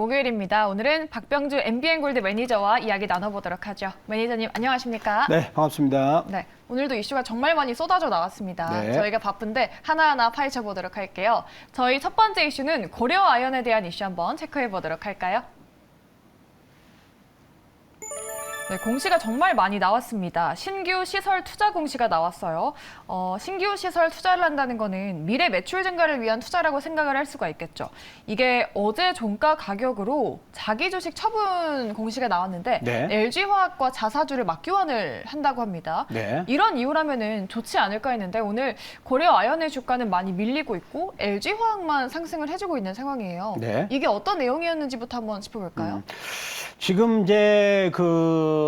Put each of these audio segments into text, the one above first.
목요일입니다. 오늘은 박병주 MBN골드 매니저와 이야기 나눠보도록 하죠. 매니저님 안녕하십니까? 네, 반갑습니다. 네, 오늘도 이슈가 정말 많이 쏟아져 나왔습니다. 네. 저희가 바쁜데 하나하나 파헤쳐보도록 할게요. 저희 첫 번째 이슈는 고려 아연에 대한 이슈 한번 체크해보도록 할까요? 네, 공시가 정말 많이 나왔습니다. 신규 시설 투자 공시가 나왔어요. 신규 시설 투자를 한다는 거는 미래 매출 증가를 위한 투자라고 생각을 할 수가 있겠죠. 이게 어제 종가 가격으로 자기 주식 처분 공시가 나왔는데 네. LG화학과 자사주를 맞교환을 한다고 합니다. 네. 이런 이유라면은 좋지 않을까 했는데 오늘 고려 아연의 주가는 많이 밀리고 있고 LG화학만 상승을 해주고 있는 상황이에요. 네. 이게 어떤 내용이었는지부터 한번 짚어볼까요? 지금 이제 그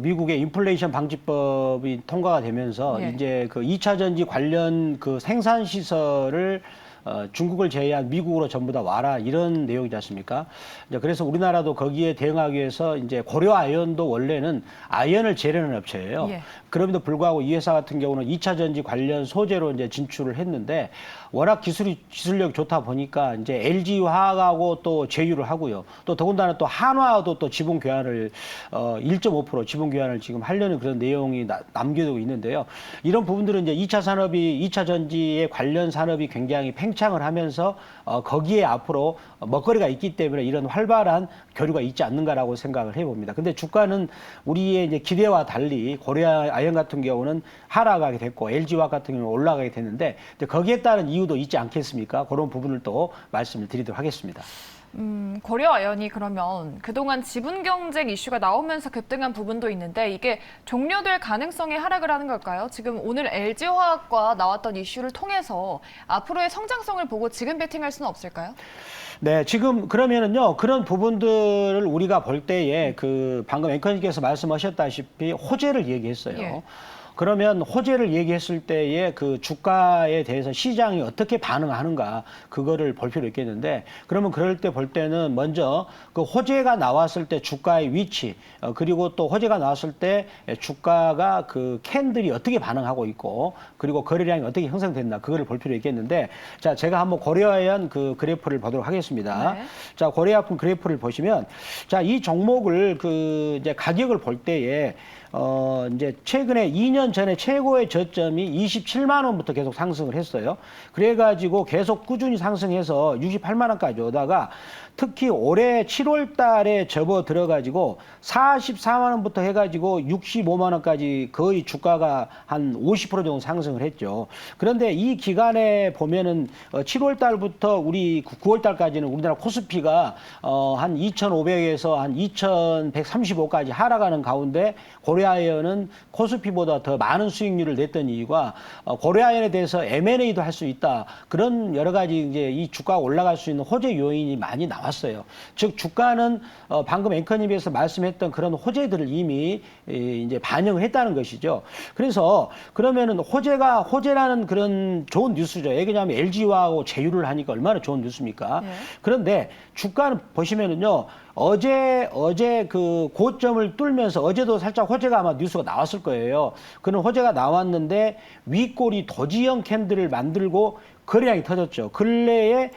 미국의 인플레이션 방지법이 통과가 되면서 예. 이제 그 2차 전지 관련 그 생산 시설을 중국을 제외한 미국으로 전부 다 와라 이런 내용이지 않습니까? 이제 그래서 우리나라도 거기에 대응하기 위해서 이제 고려 아연도 원래는 아연을 재래하는 업체예요. 예. 그럼에도 불구하고 이 회사 같은 경우는 2차 전지 관련 소재로 이제 진출을 했는데 워낙 기술력이 좋다 보니까 이제 LG 화학하고 또 제휴를 하고요. 또 더군다나 또 한화도 또 지분 교환을 1.5% 지분 교환을 지금 하려는 그런 내용이 남겨두고 있는데요. 이런 부분들은 이제 2차 전지의 관련 산업이 굉장히 팽창을 하면서 거기에 앞으로 먹거리가 있기 때문에 이런 활발한 교류가 있지 않는가라고 생각을 해봅니다. 근데 주가는 우리의 이제 기대와 달리 고려 아연 같은 경우는 하락하게 됐고 LG화학 같은 경우는 올라가게 됐는데 거기에 따른 이유도 있지 않겠습니까? 그런 부분을 또 말씀을 드리도록 하겠습니다. 고려 아연이 그러면 그동안 지분 경쟁 이슈가 나오면서 급등한 부분도 있는데 이게 종료될 가능성에 하락을 하는 걸까요? 지금 오늘 LG화학과 나왔던 이슈를 통해서 앞으로의 성장성을 보고 지금 베팅할 수는 없을까요? 네, 지금 그러면은요, 그런 부분들을 우리가 볼 때에 그 방금 앵커님께서 말씀하셨다시피 호재를 얘기했어요. 예. 그러면 호재를 얘기했을 때에 그 주가에 대해서 시장이 어떻게 반응하는가 그거를 볼 필요 있겠는데 그러면 그럴 때 볼 때는 먼저 그 호재가 나왔을 때 주가의 위치 그리고 또 호재가 나왔을 때 주가가 그 캔들이 어떻게 반응하고 있고 그리고 거래량이 어떻게 형성됐나 그거를 볼 필요 있겠는데 자 제가 한번 고려아연 그 그래프를 보도록 하겠습니다. 네. 자 고려아연 그래프를 보시면 자 이 종목을 그 이제 가격을 볼 때에 이제 최근에 2년 전에 최고의 저점이 27만 원부터 계속 상승을 했어요. 그래가지고 계속 꾸준히 상승해서 68만 원까지 오다가 특히 올해 7월 달에 접어 들어가지고 44만 원부터 해가지고 65만 원까지 거의 주가가 한 50% 정도 상승을 했죠. 그런데 이 기간에 보면은 7월 달부터 우리 9월 달까지는 우리나라 코스피가 한 2,500에서 한 2,135까지 하락하는 가운데 고려아연은 코스피보다 더 많은 수익률을 냈던 이유가 고려아연에 대해서 M&A도 할 수 있다. 그런 여러 가지 이제 이 주가가 올라갈 수 있는 호재 요인이 많이 나왔어요. 즉 주가는 방금 앵커님께서 말씀했던 그런 호재들을 이미 이제 반영을 했다는 것이죠. 그래서 그러면은 호재라는 그런 좋은 뉴스죠. 왜냐하면 LG화하고 제휴를 하니까 얼마나 좋은 뉴스입니까? 네. 그런데 주가는 보시면은요. 어제 그 고점을 뚫면서 어제도 살짝 호재가 아마 뉴스가 나왔을 거예요. 그런 호재가 나왔는데 윗골이 도지형 캔들을 만들고 거래량이 터졌죠. 근래에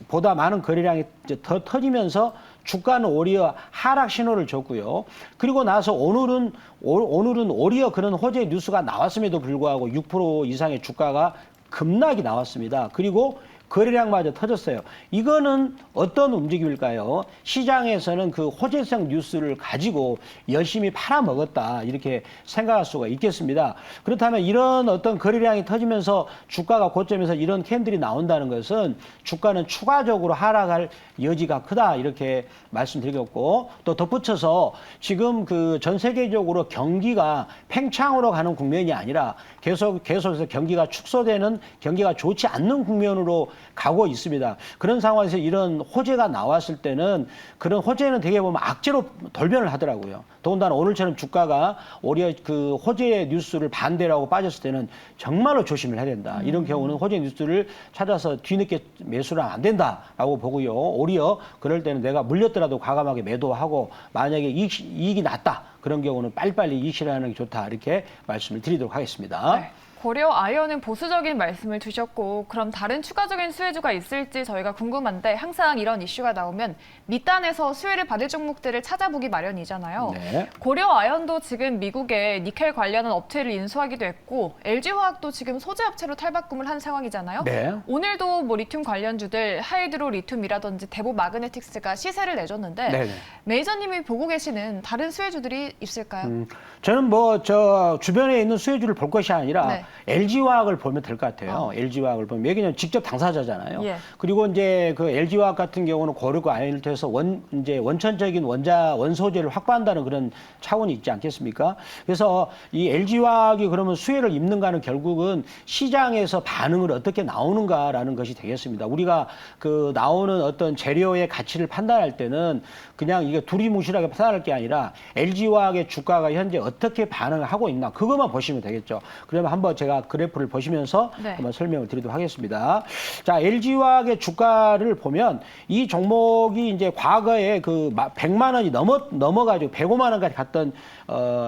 보다 많은 거래량이 더 터지면서 주가는 오히려 하락 신호를 줬고요. 그리고 나서 오늘은 오히려 그런 호재 뉴스가 나왔음에도 불구하고 6% 이상의 주가가 급락이 나왔습니다. 그리고 거래량마저 터졌어요. 이거는 어떤 움직임일까요? 시장에서는 그 호재성 뉴스를 가지고 열심히 팔아먹었다 이렇게 생각할 수가 있겠습니다. 그렇다면 이런 어떤 거래량이 터지면서 주가가 고점에서 이런 캔들이 나온다는 것은 주가는 추가적으로 하락할 여지가 크다 이렇게 말씀드리겠고 또 덧붙여서 지금 그 전 세계적으로 경기가 팽창으로 가는 국면이 아니라 계속해서 경기가 축소되는 경기가 좋지 않는 국면으로 가고 있습니다. 그런 상황에서 이런 호재가 나왔을 때는 그런 호재는 되게 보면 악재로 돌변을 하더라고요. 더군다나 오늘처럼 주가가 오히려 그 호재 뉴스를 반대라고 빠졌을 때는 정말로 조심을 해야 된다. 이런 경우는 호재 뉴스를 찾아서 뒤늦게 매수를 하면 안 된다라고 보고요. 오히려 그럴 때는 내가 물렸더라도 과감하게 매도하고 만약에 이익이 났다. 그런 경우는 빨리빨리 이익 실현하는 게 좋다. 이렇게 말씀을 드리도록 하겠습니다. 네. 고려 아이언은 보수적인 말씀을 주셨고 그럼 다른 추가적인 수혜주가 있을지 저희가 궁금한데 항상 이런 이슈가 나오면 밑단에서 수혜를 받을 종목들을 찾아보기 마련이잖아요. 네. 고려 아이언도 지금 미국에 니켈 관련한 업체를 인수하기도 했고 LG화학도 지금 소재 업체로 탈바꿈을 한 상황이잖아요. 네. 오늘도 뭐 리튬 관련주들 하이드로 리튬이라든지 대보 마그네틱스가 시세를 내줬는데 네네. 메이저님이 보고 계시는 다른 수혜주들이 있을까요? 저는 뭐 저 주변에 있는 수혜주를 볼 것이 아니라 네. LG화학을 보면 될 것 같아요. LG화학을 보면 매기는 직접 당사자잖아요. 예. 그리고 이제 그 LG화학 같은 경우는 고려과 아이언을 통해서 이제 원천적인 원소재를 확보한다는 그런 차원이 있지 않겠습니까? 그래서 이 LG화학이 그러면 수혜를 입는가는 결국은 시장에서 반응을 어떻게 나오는가라는 것이 되겠습니다. 우리가 그 나오는 어떤 재료의 가치를 판단할 때는 그냥 이게 두리뭉실하게 판단할 게 아니라 LG화학의 주가가 현재 어떻게 반응을 하고 있나 그것만 보시면 되겠죠. 그러면 한번 제가 그래프를 보시면서 네. 한번 설명을 드리도록 하겠습니다. 자, LG화학의 주가를 보면 이 종목이 이제 과거에 그 100만 원이 넘어가지고 105만 원까지 갔던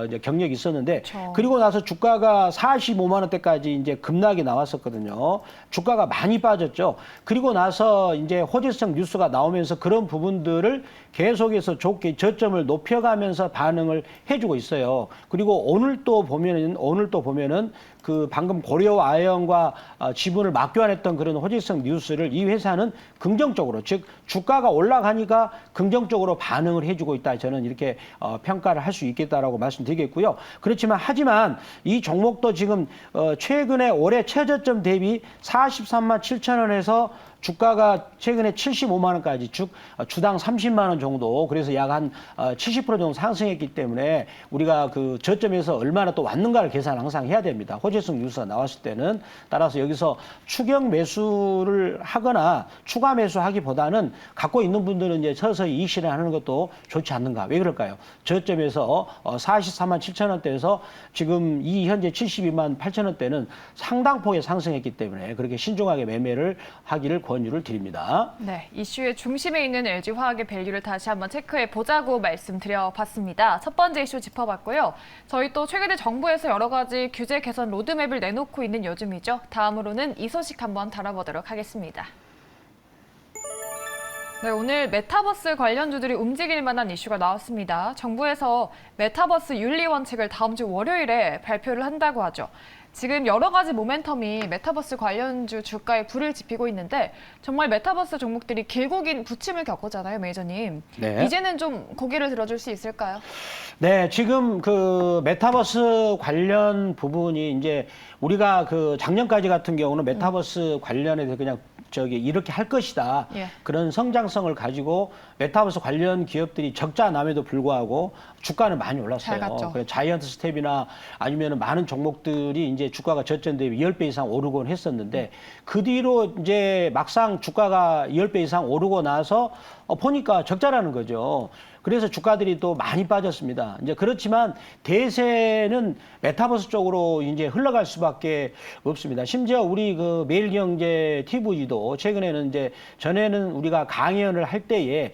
이제 경력이 있었는데 그렇죠. 그리고 나서 주가가 45만 원대까지 이제 급락이 나왔었거든요. 주가가 많이 빠졌죠. 그리고 나서 이제 호재성 뉴스가 나오면서 그런 부분들을 계속해서 좋게 저점을 높여가면서 반응을 해주고 있어요. 그리고 오늘 또 보면은 그 방금 고려 아이언과 지분을 맞교환했던 그런 호재성 뉴스를 이 회사는 긍정적으로, 즉 주가가 올라가니까 긍정적으로 반응을 해주고 있다. 저는 이렇게 평가를 할 수 있겠다라고 말씀드리겠고요. 하지만 이 종목도 지금 최근에 올해 최저점 대비 43만 7천 원에서 주가가 최근에 75만 원까지 주당 30만 원 정도, 그래서 약 한 70% 정도 상승했기 때문에 우리가 그 저점에서 얼마나 또 왔는가를 계산을 항상 해야 됩니다. 호재성 뉴스가 나왔을 때는. 따라서 여기서 추격 매수를 하거나 추가 매수하기보다는 갖고 있는 분들은 이제 서서히 이익 실현하는 것도 좋지 않는가. 왜 그럴까요? 저점에서 43만 7천 원대에서 지금 이 현재 72만 8천 원대는 상당폭의 상승했기 때문에 그렇게 신중하게 매매를 하기를 권유를 드립니다. 네, 이슈의 중심에 있는 LG화학의 밸류를 다시 한번 체크해 보자고 말씀드려봤습니다. 첫 번째 이슈 짚어봤고요. 저희 또 최근에 정부에서 여러 가지 규제 개선 로드맵을 내놓고 있는 요즘이죠. 다음으로는 이 소식 한번 다뤄보도록 하겠습니다. 네, 오늘 메타버스 관련주들이 움직일 만한 이슈가 나왔습니다. 정부에서 메타버스 윤리 원칙을 다음 주 월요일에 발표를 한다고 하죠. 지금 여러 가지 모멘텀이 메타버스 관련주 주가에 불을 지피고 있는데 정말 메타버스 종목들이 길고 긴 부침을 겪었잖아요, 메이저님. 네. 이제는 좀 고개를 들어줄 수 있을까요? 네, 지금 그 메타버스 관련 부분이 이제 우리가 그 작년까지 같은 경우는 메타버스 관련해서 그냥 이렇게 할 것이다. 예. 그런 성장성을 가지고 메타버스 관련 기업들이 적자남에도 불구하고 주가는 많이 잘 갔죠. 올랐어요. 그래서 자이언트 스텝이나 아니면 많은 종목들이 이제 주가가 저점 대비 10배 이상 오르곤 했었는데 그 뒤로 이제 막상 주가가 10배 이상 오르고 나서 보니까 적자라는 거죠. 그래서 주가들이 또 많이 빠졌습니다. 이제 그렇지만 대세는 메타버스 쪽으로 이제 흘러갈 수밖에 없습니다. 심지어 우리 그 매일경제 TV도 최근에는 이제 전에는 우리가 강연을 할 때에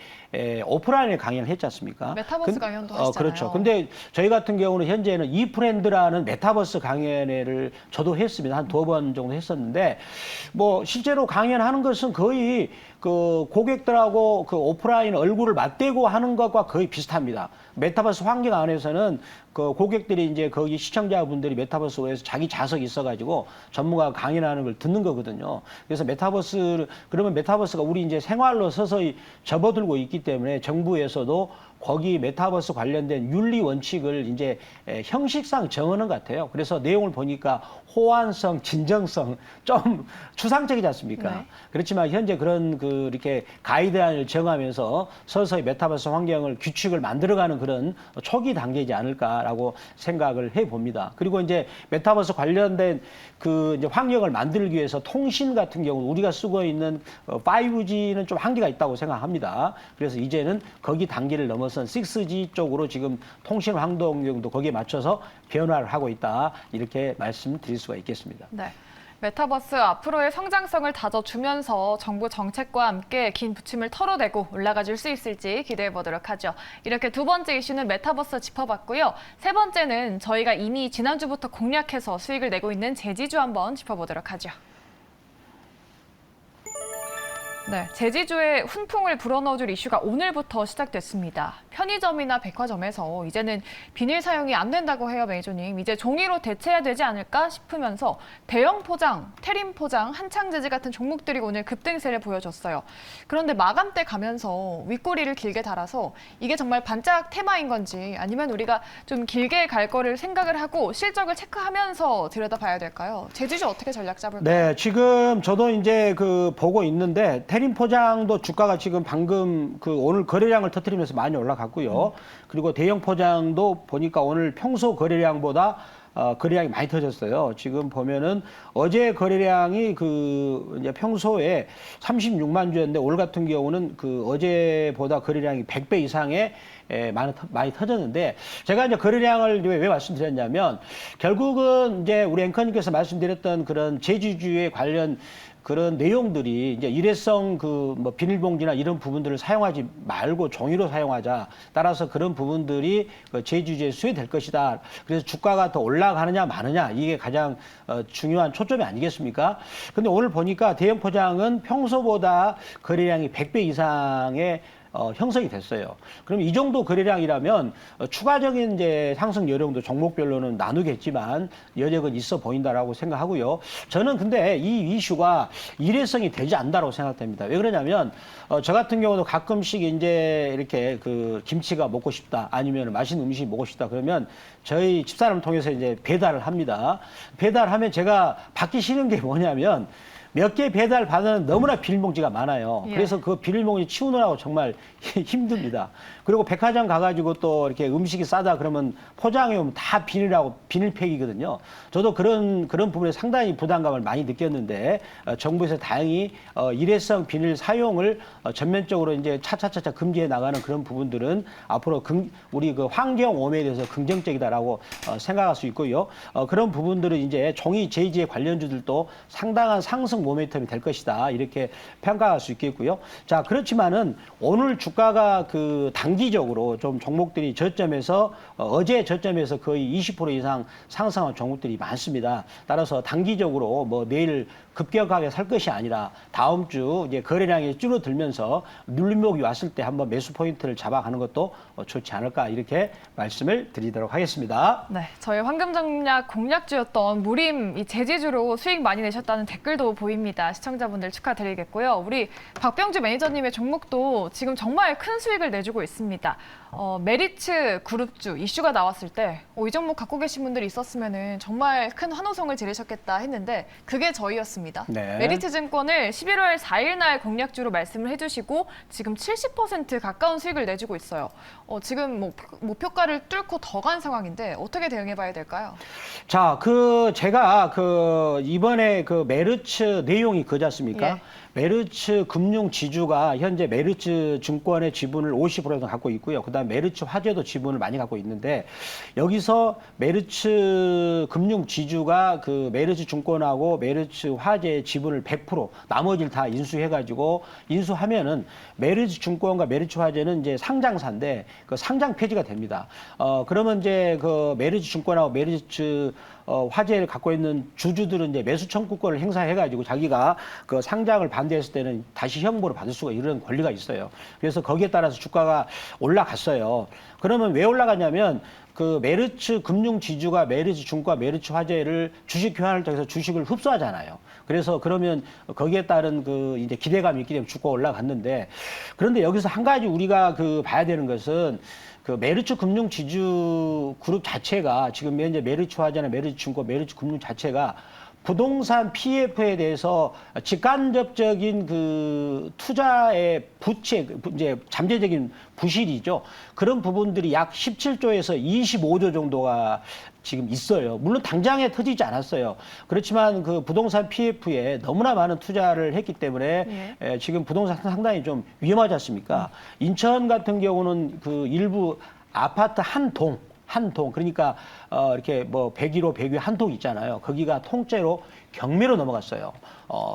오프라인에 강연을 했지 않습니까? 메타버스 강연도 하시잖아요. 그렇죠. 근데 저희 같은 경우는 현재는 이프렌드라는 메타버스 강연회를 저도 했습니다. 한 2번 정도 했었는데 뭐 실제로 강연하는 것은 거의 그 고객들하고 그 오프라인 얼굴을 맞대고 하는 것과 거의 비슷합니다. 메타버스 환경 안에서는 그 고객들이 이제 거기 시청자분들이 메타버스에서 자기 좌석이 있어가지고 전문가가 강연하는 걸 듣는 거거든요. 그래서 그러면 메타버스가 우리 이제 생활로 서서히 접어들고 있기 때문에 정부에서도 거기 메타버스 관련된 윤리 원칙을 이제 형식상 정하는 것 같아요. 그래서 내용을 보니까 호환성, 진정성 좀 추상적이지 않습니까? 네. 그렇지만 현재 그런 이렇게 가이드라인을 정하면서 서서히 메타버스 환경을 규칙을 만들어가는 그런 초기 단계이지 않을까라고 생각을 해봅니다. 그리고 이제 메타버스 관련된 그 이제 환경을 만들기 위해서 통신 같은 경우 우리가 쓰고 있는 5G는 좀 한계가 있다고 생각합니다. 그래서 이제는 거기 단계를 넘어선 6G 쪽으로 지금 통신 환경도 거기에 맞춰서 변화를 하고 있다. 이렇게 말씀드릴 수가 있겠습니다. 네. 메타버스 앞으로의 성장성을 다져주면서 정부 정책과 함께 긴 부침을 털어내고 올라가줄 수 있을지 기대해 보도록 하죠. 이렇게 두 번째 이슈는 메타버스 짚어봤고요. 세 번째는 저희가 이미 지난주부터 공략해서 수익을 내고 있는 제지주 한번 짚어보도록 하죠. 네, 제지주에 훈풍을 불어넣어줄 이슈가 오늘부터 시작됐습니다. 편의점이나 백화점에서 이제는 비닐 사용이 안 된다고 해요, 매니저님. 이제 종이로 대체해야 되지 않을까 싶으면서 대형 포장, 테림 포장, 한창 제지 같은 종목들이 오늘 급등세를 보여줬어요. 그런데 마감때 가면서 윗꼬리를 길게 달아서 이게 정말 반짝 테마인 건지 아니면 우리가 좀 길게 갈 거를 생각을 하고 실적을 체크하면서 들여다봐야 될까요? 제지주 어떻게 전략 잡을까요? 네, 지금 저도 이제 보고 있는데 테림 포장도 주가가 지금 방금 오늘 거래량을 터뜨리면서 많이 올라갔고요. 그리고 대형 포장도 보니까 오늘 평소 거래량보다 거래량이 많이 터졌어요. 지금 보면은 어제 거래량이 이제 평소에 36만 주였는데 오늘 같은 경우는 어제보다 거래량이 100배 이상의 많이 터졌는데 제가 이제 거래량을 왜 말씀드렸냐면 결국은 이제 우리 앵커님께서 말씀드렸던 그런 제지주에 관련 그런 내용들이 이제 일회성 뭐 비닐봉지나 이런 부분들을 사용하지 말고 종이로 사용하자. 따라서 그런 부분들이 제지주에 수혜될 것이다. 그래서 주가가 더 올라가느냐 마느냐 이게 가장 중요한 초점이 아니겠습니까? 근데 오늘 보니까 대형 포장은 평소보다 거래량이 100배 이상의 형성이 됐어요. 그럼 이 정도 거래량이라면 추가적인 이제 상승 요령도 종목별로는 나누겠지만 여력은 있어 보인다라고 생각하고요. 저는 근데 이 이슈가 일회성이 되지 않는다고 생각됩니다. 왜 그러냐면 저 같은 경우도 가끔씩 이제 이렇게 김치가 먹고 싶다 아니면 맛있는 음식이 먹고 싶다 그러면 저희 집사람을 통해서 이제 배달을 합니다. 배달하면 제가 받기 싫은 게 뭐냐면 몇 개 배달 받는 너무나 비닐봉지가 많아요. 예. 그래서 그 비닐봉지 치우느라고 정말 힘듭니다. 그리고 백화점 가가지고 또 이렇게 음식이 싸다 그러면 포장해 오면 다 비닐팩이거든요. 저도 그런 부분에 상당히 부담감을 많이 느꼈는데 정부에서 다행히 일회성 비닐 사용을 전면적으로 이제 차차차차 금지해 나가는 그런 부분들은 앞으로 우리 환경 오염에 대해서 긍정적이다라고 생각할 수 있고요. 그런 부분들은 이제 종이 제지의 관련주들도 상당한 상승 모멘텀이 될 것이다. 이렇게 평가할 수 있겠고요. 자, 그렇지만은 오늘 주가가 단기적으로 좀 종목들이 저점에서 어제 저점에서 거의 20% 이상 상승한 종목들이 많습니다. 따라서 단기적으로 뭐 내일 급격하게 살 것이 아니라 다음 주 이제 거래량이 줄어들면서 눌림목이 왔을 때 한번 매수 포인트를 잡아가는 것도 좋지 않을까 이렇게 말씀을 드리도록 하겠습니다. 네, 저희 황금 전략 공략주였던 무림 이 제지주로 수익 많이 내셨다는 댓글도 보입니다. 시청자분들 축하드리겠고요. 우리 박병주 매니저님의 종목도 지금 정말 큰 수익을 내주고 있습니다. 메리츠 그룹주 이슈가 나왔을 때 이 종목 갖고 계신 분들이 있었으면은 정말 큰 환호성을 지르셨겠다 했는데 그게 저희였습니다. 네. 메리츠 증권을 11월 4일 날 공략주로 말씀을 해주시고 지금 70% 가까운 수익을 내주고 있어요. 지금 목표가를 뚫고 더 간 상황인데 어떻게 대응해봐야 될까요? 자, 제가 이번에 메르츠 내용이 그지 않습니까? 예. 메르츠 금융 지주가 현재 메르츠 증권의 지분을 50% 갖고 있고요. 그다음 메르츠 화재도 지분을 많이 갖고 있는데 여기서 메르츠 금융 지주가 메르츠 증권하고 메르츠 화재의 지분을 100% 나머지를 다 인수해가지고 인수하면은 메르츠 증권과 메르츠 화재는 이제 상장사인데 상장 폐지가 됩니다. 그러면 이제 메르츠 증권하고 메르츠 화재를 갖고 있는 주주들은 이제 매수 청구권을 행사해가지고 자기가 상장을 반대했을 때는 다시 형벌을 받을 수가 이런 권리가 있어요. 그래서 거기에 따라서 주가가 올라갔어요. 그러면 왜 올라갔냐면 메르츠 금융 지주가 메르츠 증권, 메르츠 화재를 주식 교환을 통해서 주식을 흡수하잖아요. 그래서 그러면 거기에 따른 이제 기대감이 있기 때문에 주가가 올라갔는데 그런데 여기서 한 가지 우리가 봐야 되는 것은 메르츠 금융 지주 그룹 자체가 지금 현재 메르츠 화재나 메르츠 증권, 메르츠 금융 자체가 부동산 PF에 대해서 직간접적인 투자의 부채, 이제 잠재적인 부실이죠. 그런 부분들이 약 17조에서 25조 정도가 지금 있어요. 물론 당장에 터지지 않았어요. 그렇지만 부동산 PF에 너무나 많은 투자를 했기 때문에 지금 부동산 상당히 좀 위험하지 않습니까? 인천 같은 경우는 일부 아파트 한 동, 그러니까 이렇게 101호, 102 한 동 있잖아요. 거기가 통째로 경매로 넘어갔어요.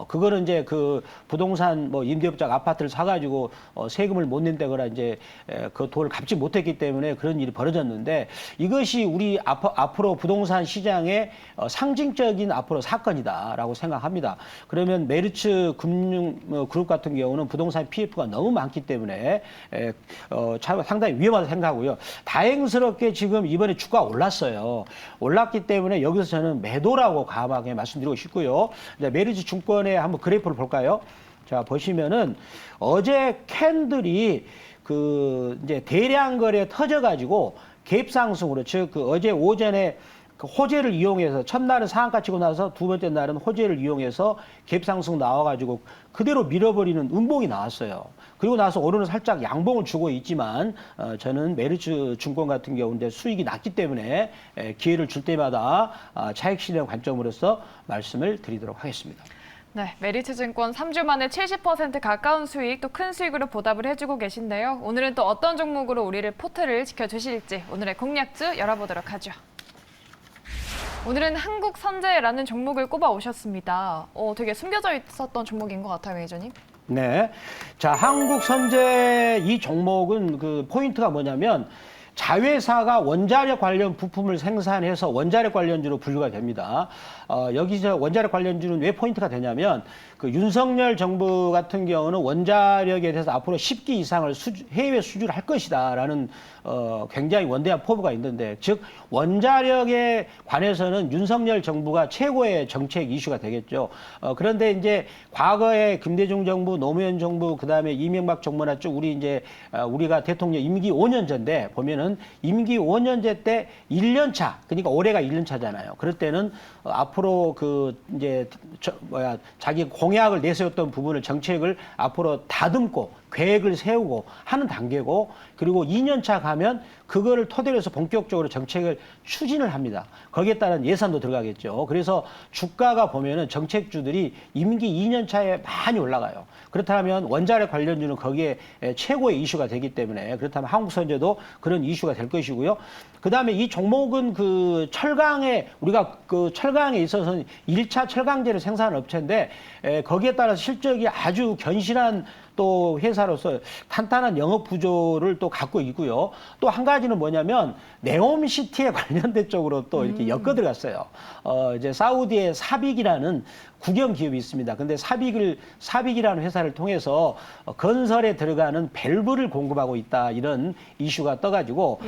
그거는 이제 그 부동산 뭐 임대업자가 아파트를 사가지고 세금을 못 낸다거나 이제 그 돈을 갚지 못했기 때문에 그런 일이 벌어졌는데 이것이 우리 앞으로 부동산 시장의 상징적인 앞으로 사건이다라고 생각합니다. 그러면 메르츠 금융 그룹 같은 경우는 부동산 PF가 너무 많기 때문에 상당히 위험하다고 생각하고요. 다행스럽게 지금 이번에 주가가 올랐어요. 올랐기 때문에 여기서 저는 매도라고 강하게 말씀드리고 싶고요. 이제 메르츠 증권의 한번 그래프를 볼까요? 자, 보시면은 어제 캔들이 그 이제 대량 거래 터져가지고 갭상승으로 즉 그 어제 오전에 그 호재를 이용해서 첫날은 상한가 치고 나서 두 번째 날은 호재를 이용해서 갭상승 나와가지고 그대로 밀어버리는 음봉이 나왔어요. 그리고 나서 오늘은 살짝 양봉을 주고 있지만 저는 메르츠 증권 같은 경우인데 수익이 낮기 때문에 기회를 줄 때마다 차익 실현 관점으로서 말씀을 드리도록 하겠습니다. 네, 메리츠 증권 3주 만에 70% 가까운 수익, 또 큰 수익으로 보답을 해주고 계신데요. 오늘은 또 어떤 종목으로 우리를 포트를 지켜주실지 오늘의 공략주 열어보도록 하죠. 오늘은 한국선제라는 종목을 꼽아 오셨습니다. 되게 숨겨져 있었던 종목인 것 같아요, 매니저님. 네. 자, 한국선제 이 종목은 그 포인트가 뭐냐면 자회사가 원자력 관련 부품을 생산해서 원자력 관련주로 분류가 됩니다. 여기서 원자력 관련주는 왜 포인트가 되냐면 그 윤석열 정부 같은 경우는 원자력에 대해서 앞으로 10기 이상을 해외 수주를 할 것이다라는 굉장히 원대한 포부가 있는데 즉 원자력에 관해서는 윤석열 정부가 최고의 정책 이슈가 되겠죠. 그런데 이제 과거에 김대중 정부, 노무현 정부, 그다음에 이명박 정부나 쭉 우리가 대통령 임기 5년제인데 보면은 임기 5년제 때 1년 차, 그러니까 올해가 1년 차잖아요. 그럴 때는 앞으로 자기 공약을 내세웠던 부분을 정책을 앞으로 다듬고 계획을 세우고 하는 단계고 그리고 2년 차 가면 그거를 토대로 해서 본격적으로 정책을 추진을 합니다. 거기에 따른 예산도 들어가겠죠. 그래서 주가가 보면은 정책주들이 임기 2년 차에 많이 올라가요. 그렇다면 원자력 관련주는 거기에 최고의 이슈가 되기 때문에 그렇다면 한국선제도 그런 이슈가 될 것이고요. 그다음에 이 종목은 그 우리가 그 철강에 있어서는 1차 철강제를 생산하는 업체인데 거기에 따라서 실적이 아주 견실한 또 회사로서 탄탄한 영업 구조를 또 갖고 있고요. 또 한 가지는 뭐냐면 네옴시티에 관련된 쪽으로 또 이렇게 엮어 들어갔어요. 이제 사우디의 사빅이라는 국영 기업이 있습니다. 근데 사빅이라는 회사를 통해서 건설에 들어가는 밸브를 공급하고 있다 이런 이슈가 떠가지고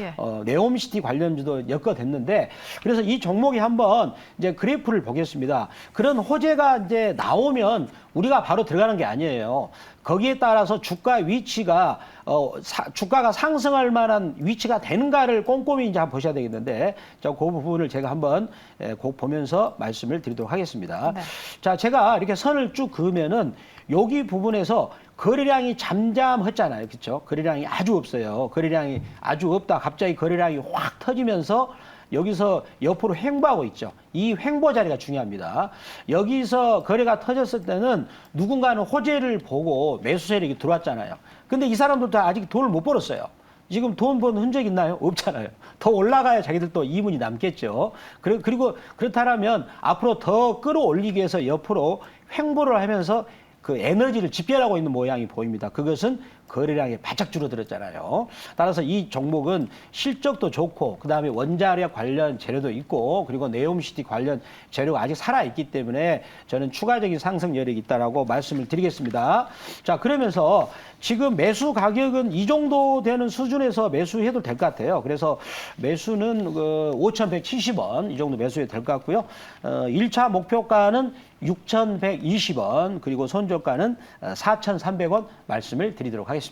네옴시티 관련주도 엮어댔는데 그래서 이 종목이 한번 이제 그래프를 보겠습니다. 그런 호재가 이제 나오면 우리가 바로 들어가는 게 아니에요. 거기에 따라서 주가 위치가 주가가 상승할 만한 위치가 되는가를 꼼꼼히 이제 한번 보셔야 되겠는데 그 부분을 제가 한번 보면서 말씀을 드리도록 하겠습니다. 네. 자, 제가 이렇게 선을 쭉 그으면은 여기 부분에서 거래량이 잠잠했잖아요. 그렇죠? 거래량이 아주 없어요. 거래량이 아주 없다. 갑자기 거래량이 확 터지면서 여기서 옆으로 횡보하고 있죠. 이 횡보 자리가 중요합니다. 여기서 거래가 터졌을 때는 누군가는 호재를 보고 매수 세력이 들어왔잖아요. 근데 이 사람들도 아직 돈을 못 벌었어요. 지금 돈 번 흔적 있나요? 없잖아요. 더 올라가야 자기들도 이문이 남겠죠. 그리고 그렇다면 앞으로 더 끌어올리기 위해서 옆으로 횡보를 하면서 그 에너지를 집결하고 있는 모양이 보입니다. 그것은 거래량이 바짝 줄어들었잖아요. 따라서 이 종목은 실적도 좋고 그다음에 원자력 관련 재료도 있고 그리고 네옴시티 관련 재료가 아직 살아있기 때문에 저는 추가적인 상승 여력이 있다라고 말씀을 드리겠습니다. 자, 그러면서 지금 매수 가격은 이 정도 되는 수준에서 매수해도 될 것 같아요. 그래서 매수는 5,170원 이 정도 매수해도 될 것 같고요. 1차 목표가는 6,120원 그리고 손절가는 4,300원 말씀을 드리도록 하겠습니다.